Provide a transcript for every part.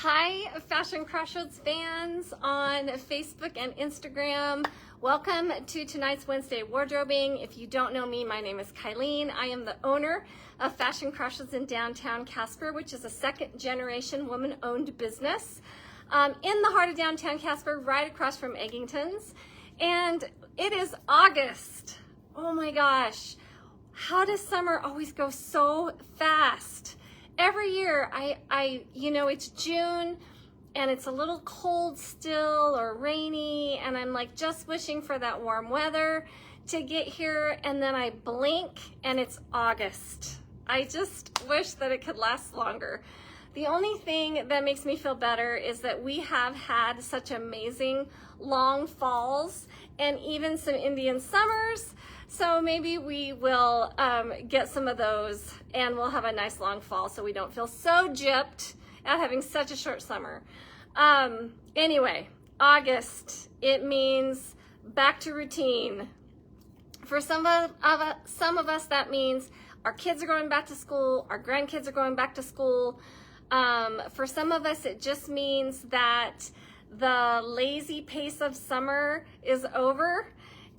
Hi, Fashion Crossroads fans on Facebook and Instagram. Welcome to tonight's Wednesday wardrobing. If you don't know me, my name is Kylene. I am the owner of Fashion Crossroads in downtown Casper, which is a second-generation woman-owned business in the heart of downtown Casper, right across from Eggington's. And it is August. Oh my gosh, how does summer always go so fast? Every year, it's June and it's a little cold still or rainy, and I'm like just wishing for that warm weather to get here, and then I blink and it's August. I just wish that it could last longer. The only thing that makes me feel better is that we have had such amazing long falls and even some Indian summers. So maybe we will get some of those and we'll have a nice long fall so we don't feel so gypped at having such a short summer. Anyway, August, it means back to routine. For some of us, that means our kids are going back to school, our grandkids are going back to school. For some of us, it just means that the lazy pace of summer is over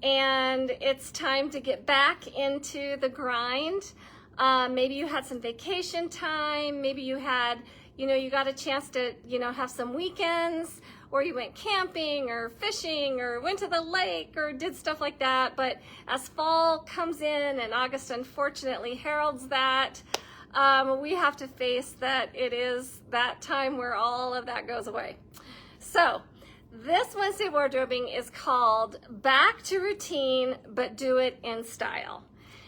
and it's time to get back into the grind. Maybe you had some vacation time. Maybe you had, you got a chance to, have some weekends, or you went camping or fishing or went to the lake or did stuff like that. But as fall comes in and August unfortunately heralds that, we have to face that it is that time where all of that goes away. So this Wednesday wardrobing is called Back to Routine, but Do It in Style.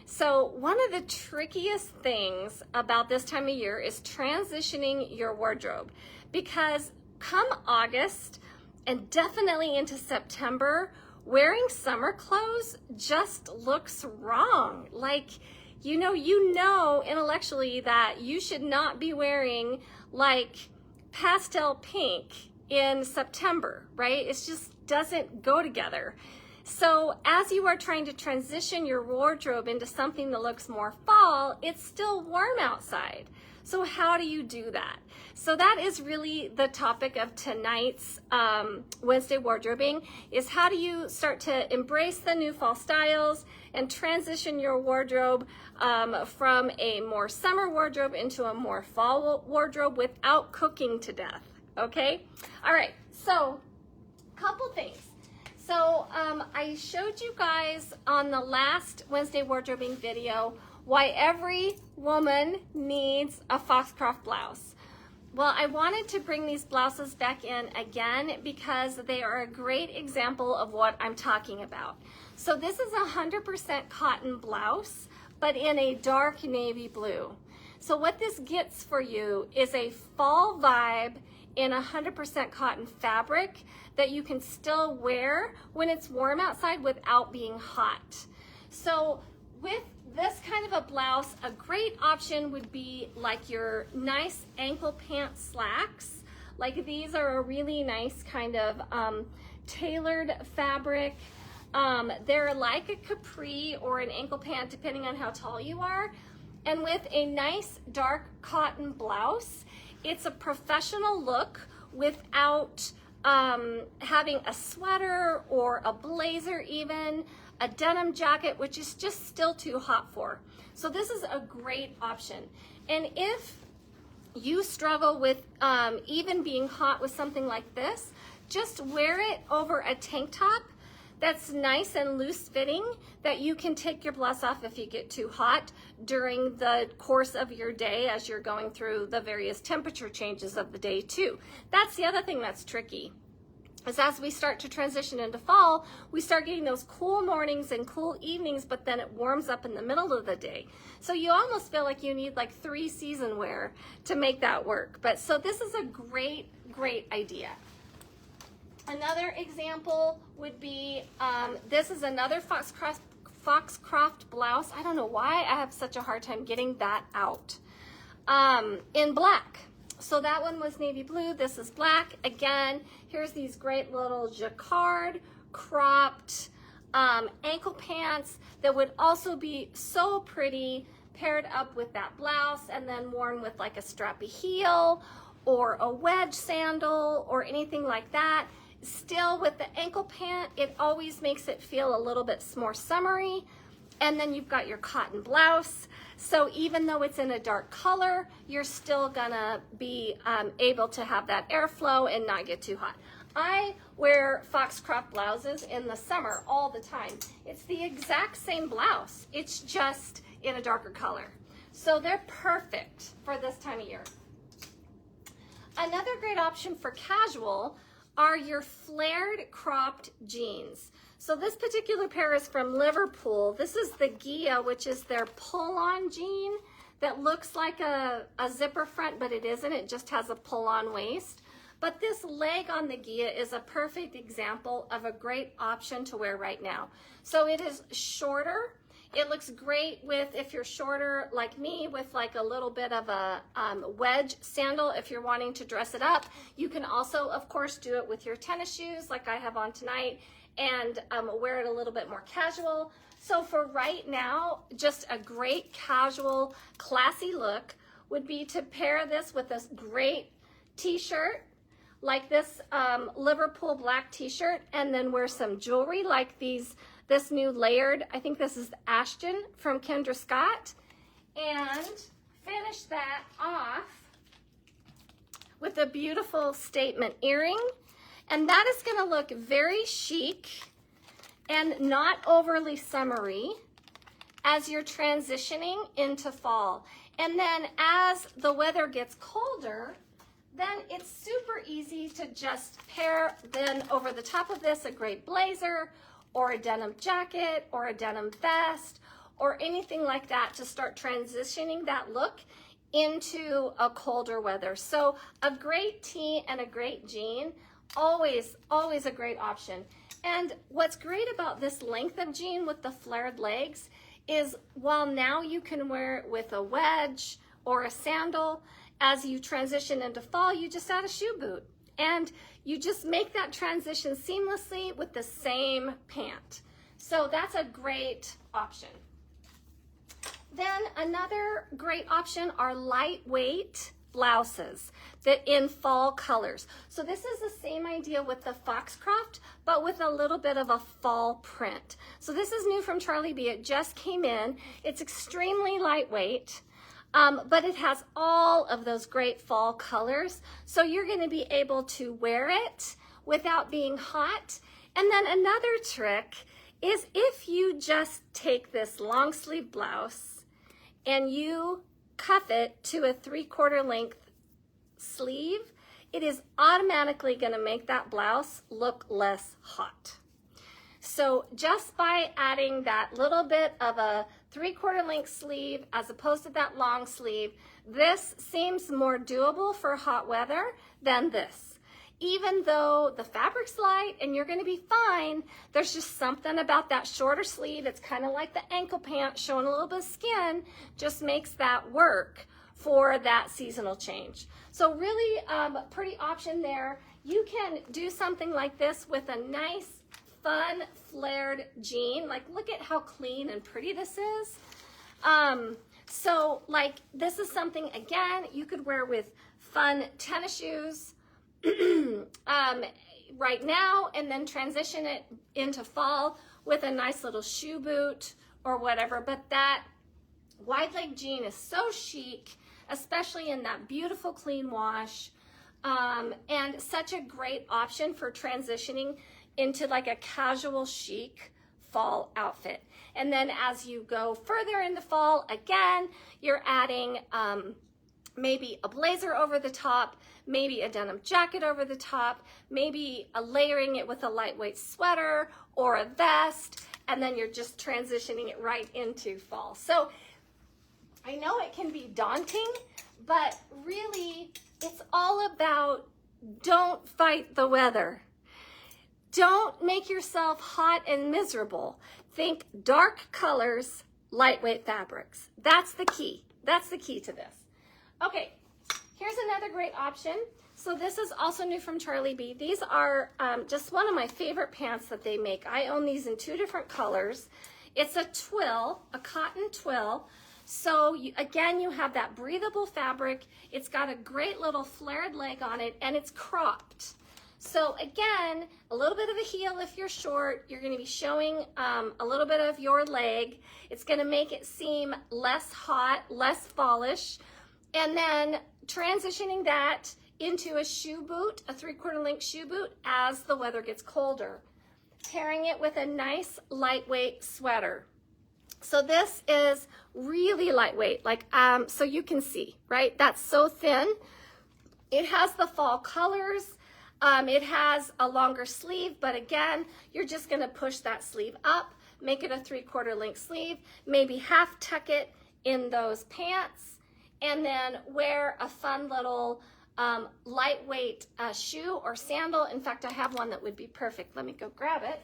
So one of the trickiest things about this time of year is transitioning your wardrobe, because come August and definitely into September, wearing summer clothes just looks wrong. Like, you know intellectually that you should not be wearing like pastel pink in September, right? It just doesn't go together. So as you are trying to transition your wardrobe into something that looks more fall, it's still warm outside. So how do you do that? So that is really the topic of tonight's Wednesday wardrobing, is how do you start to embrace the new fall styles and transition your wardrobe from a more summer wardrobe into a more fall wardrobe without cooking to death, okay? All right, so couple things. So I showed you guys on the last Wednesday wardrobing video why every woman needs a Foxcroft blouse. Well, I wanted to bring these blouses back in again because they are a great example of what I'm talking about. So this is a 100% cotton blouse, but in a dark navy blue. So what this gets for you is a fall vibe in 100% cotton fabric that you can still wear when it's warm outside without being hot. So with this kind of a blouse, a great option would be like your nice ankle pant slacks. Like these are a really nice kind of tailored fabric. They're like a capri or an ankle pant depending on how tall you are. And with a nice dark cotton blouse, it's a professional look without having a sweater or a blazer even, a denim jacket, which is just still too hot for. So this is a great option. And if you struggle with even being hot with something like this, just wear it over a tank top that's nice and loose fitting, that you can take your blouse off if you get too hot during the course of your day as you're going through the various temperature changes of the day too. That's the other thing that's tricky, is as we start to transition into fall, we start getting those cool mornings and cool evenings, but then it warms up in the middle of the day. So you almost feel like you need like 3 season wear to make that work. But so this is a great, great idea. Another example would be, this is another Foxcroft blouse. I don't know why I have such a hard time getting that out. In black. So that one was navy blue, this is black. Again, here's these great little jacquard cropped ankle pants that would also be so pretty paired up with that blouse and then worn with like a strappy heel or a wedge sandal or anything like that. Still with the ankle pant, it always makes it feel a little bit more summery. And then you've got your cotton blouse. So even though it's in a dark color, you're still gonna be able to have that airflow and not get too hot. I wear Foxcroft blouses in the summer all the time. It's the exact same blouse. It's just in a darker color. So they're perfect for this time of year. Another great option for casual are your flared cropped jeans. So this particular pair is from Liverpool. This is the Gia, which is their pull-on jean that looks like a zipper front, but it isn't. It just has a pull-on waist. But this leg on the Gia is a perfect example of a great option to wear right now. So it is shorter. It looks great with, if you're shorter like me, with like a little bit of a wedge sandal if you're wanting to dress it up. You can also, of course, do it with your tennis shoes like I have on tonight and wear it a little bit more casual. So for right now, just a great casual, classy look would be to pair this with this great t-shirt, like this Liverpool black t-shirt, and then wear some jewelry like this new layered, I think this is Ashton from Kendra Scott, and finish that off with a beautiful statement earring. And that is gonna look very chic and not overly summery as you're transitioning into fall. And then as the weather gets colder, then it's super easy to just pair then over the top of this a great blazer or a denim jacket or a denim vest or anything like that to start transitioning that look into a colder weather. So a great tee and a great jean, always a great option. And what's great about this length of jean with the flared legs is while now you can wear it with a wedge or a sandal, as you transition into fall, you just add a shoe boot. And you just make that transition seamlessly with the same pant. So that's a great option. Then another great option are lightweight blouses that in fall colors. So this is the same idea with the Foxcroft, but with a little bit of a fall print. So this is new from Charlie B. It just came in. It's extremely lightweight. But it has all of those great fall colors. So you're gonna be able to wear it without being hot. And then another trick is if you just take this long sleeve blouse and you cuff it to a 3/4 length sleeve, it is automatically gonna make that blouse look less hot. So just by adding that little bit of a 3/4 length sleeve as opposed to that long sleeve, this seems more doable for hot weather than this. Even though the fabric's light and you're gonna be fine, there's just something about that shorter sleeve. It's kind of like the ankle pant showing a little bit of skin, just makes that work for that seasonal change. So really pretty option there. You can do something like this with a nice fun flared jean. Like look at how clean and pretty this is. So like this is something again you could wear with fun tennis shoes right now and then transition it into fall with a nice little shoe boot or whatever. But that wide leg jean is so chic, especially in that beautiful clean wash, and such a great option for transitioning into like a casual chic fall outfit. And then as you go further into fall, again, you're adding maybe a blazer over the top, maybe a denim jacket over the top, maybe layering it with a lightweight sweater or a vest, and then you're just transitioning it right into fall. So I know it can be daunting, but really it's all about don't fight the weather. Don't make yourself hot and miserable. Think dark colors, lightweight fabrics. That's the key. That's the key to this. Okay, here's another great option. So this is also new from Charlie B. These are just one of my favorite pants that they make. I own these in 2 different colors. It's a twill, a cotton twill. So again, you have that breathable fabric. It's got a great little flared leg on it, and it's cropped. So again, a little bit of a heel if you're short. You're going to be showing a little bit of your leg. It's going to make it seem less hot, less fallish. And then transitioning that into a shoe boot, a 3/4 length shoe boot as the weather gets colder. Pairing it with a nice lightweight sweater. So this is really lightweight, like so you can see, right? That's so thin. It has the fall colors. It has a longer sleeve, but again, you're just gonna push that sleeve up, make it a 3/4 length sleeve, maybe half tuck it in those pants, and then wear a fun little lightweight shoe or sandal. In fact, I have one that would be perfect. Let me go grab it.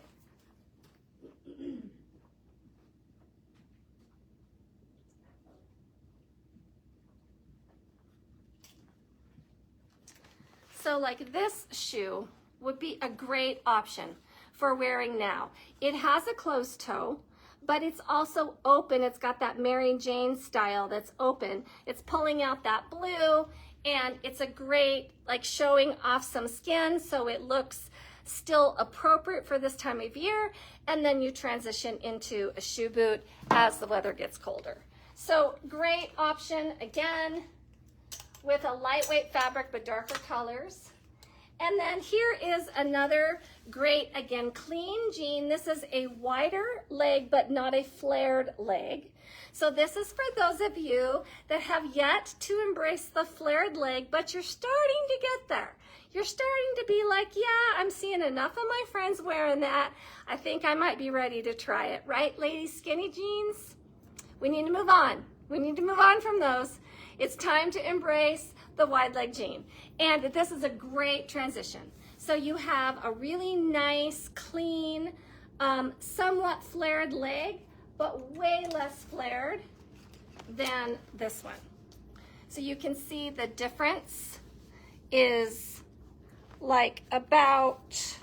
So like this shoe would be a great option for wearing now. It has a closed toe, but it's also open. It's got that Mary Jane style that's open. It's pulling out that blue, and it's a great, like, showing off some skin, so it looks still appropriate for this time of year. And then you transition into a shoe boot as the weather gets colder. So great option, again, with a lightweight fabric but darker colors. And then here is another great, again, clean jean. This is a wider leg but not a flared leg. So this is for those of you that have yet to embrace the flared leg, but you're starting to get there. You're starting to be like, yeah, I'm seeing enough of my friends wearing that. I think I might be ready to try it, right, ladies? Skinny jeans? We need to move on. We need to move on from those. It's time to embrace the wide leg jean. And this is a great transition. So you have a really nice, clean, somewhat flared leg, but way less flared than this one. So you can see the difference is like about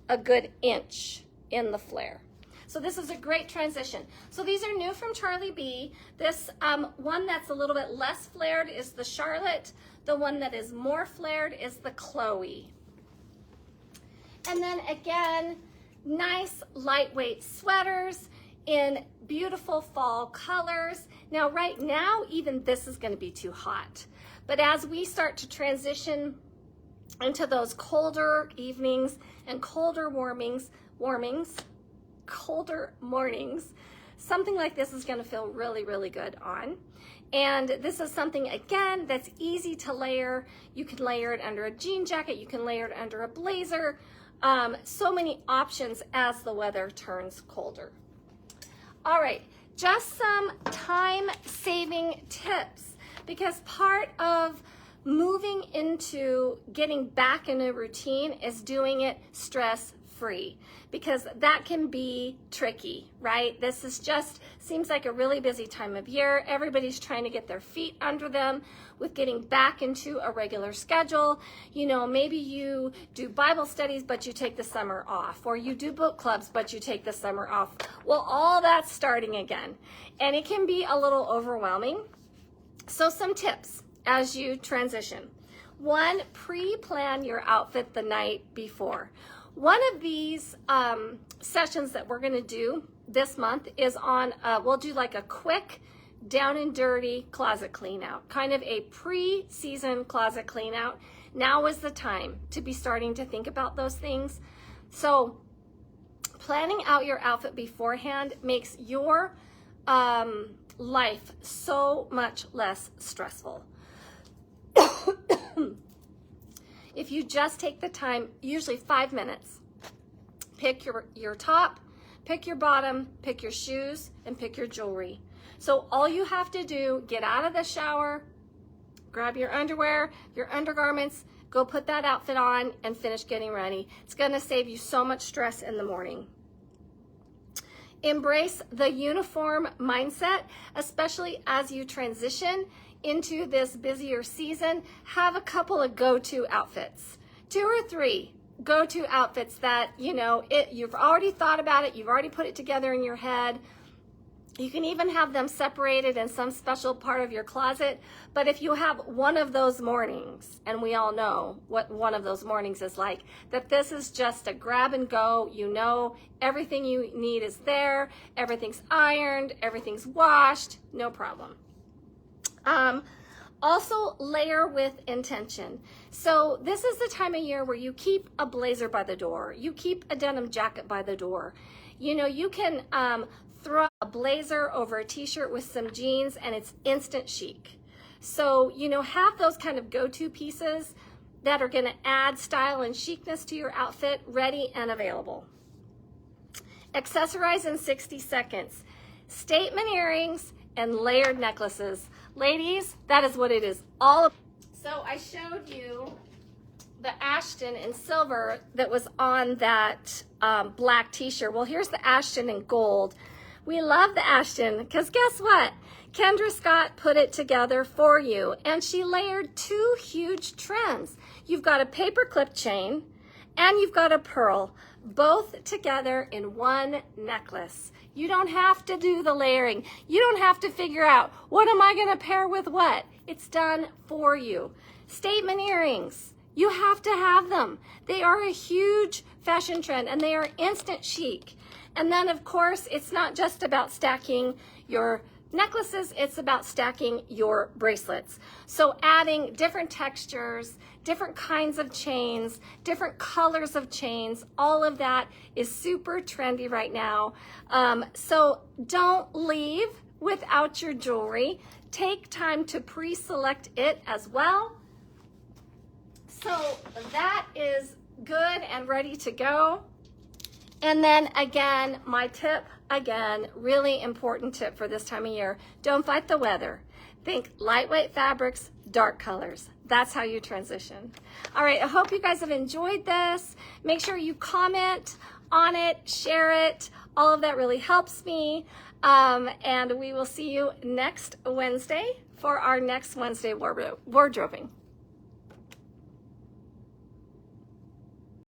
a good inch in the flare. So this is a great transition. So these are new from Charlie B. This one that's a little bit less flared is the Charlotte. The one that is more flared is the Chloe. And then again, nice lightweight sweaters in beautiful fall colors. Now right now, even this is gonna be too hot. But as we start to transition into those colder evenings and colder colder mornings, something like this is going to feel really, really good on. And this is something, again, that's easy to layer. You can layer it under a jean jacket. You can layer it under a blazer. So many options as the weather turns colder. All right, just some time-saving tips, because part of moving into getting back in a routine is doing it stress-free, because that can be tricky, right? This is just, seems like a really busy time of year. Everybody's trying to get their feet under them with getting back into a regular schedule. You know, maybe you do Bible studies, but you take the summer off, or you do book clubs, but you take the summer off. Well, all that's starting again, and it can be a little overwhelming. So some tips as you transition. One, pre-plan your outfit the night before. One of these sessions that we're gonna do this month is on, we'll do like a quick down and dirty closet clean out, kind of a pre-season closet clean out. Now is the time to be starting to think about those things. So planning out your outfit beforehand makes your life so much less stressful. If you just take the time, usually 5 minutes, pick your top, pick your bottom, pick your shoes, and pick your jewelry. So all you have to do, get out of the shower, grab your underwear, your undergarments, go put that outfit on, and finish getting ready. It's gonna save you so much stress in the morning. Embrace the uniform mindset, especially as you transition into this busier season. Have a couple of go-to outfits, 2 or 3 go-to outfits that, you know, you've already thought about it, you've already put it together in your head. You can even have them separated in some special part of your closet. But if you have one of those mornings, and we all know what one of those mornings is like, that this is just a grab and go, you know, everything you need is there, everything's ironed, everything's washed, no problem. Also, layer with intention. So this is the time of year where you keep a blazer by the door. You keep a denim jacket by the door. You know, you can throw a blazer over a t-shirt with some jeans and it's instant chic. So, you know, have those kind of go-to pieces that are gonna add style and chicness to your outfit ready and available. Accessorize in 60 seconds. Statement earrings and layered necklaces. Ladies, that is what it is all about. So I showed you the Ashton in silver that was on that black t-shirt. Well, here's the Ashton in gold. We love the Ashton because guess what? Kendra Scott put it together for you, and she layered two huge trends. You've got a paperclip chain and you've got a pearl, both together in one necklace. You don't have to do the layering. You don't have to figure out, what am I gonna pair with what? It's done for you. Statement earrings, you have to have them. They are a huge fashion trend and they are instant chic. And then of course, it's not just about stacking your necklaces, it's about stacking your bracelets. So adding different textures, different kinds of chains, different colors of chains, all of that is super trendy right now. So don't leave without your jewelry. Take time to pre-select it as well. So that is good and ready to go. And then again, my tip, again, really important tip for this time of year, don't fight the weather. Think lightweight fabrics, dark colors. That's how you transition. All right, I hope you guys have enjoyed this. Make sure you comment on it, share it. All of that really helps me. And we will see you next Wednesday for our next Wednesday wardrobing.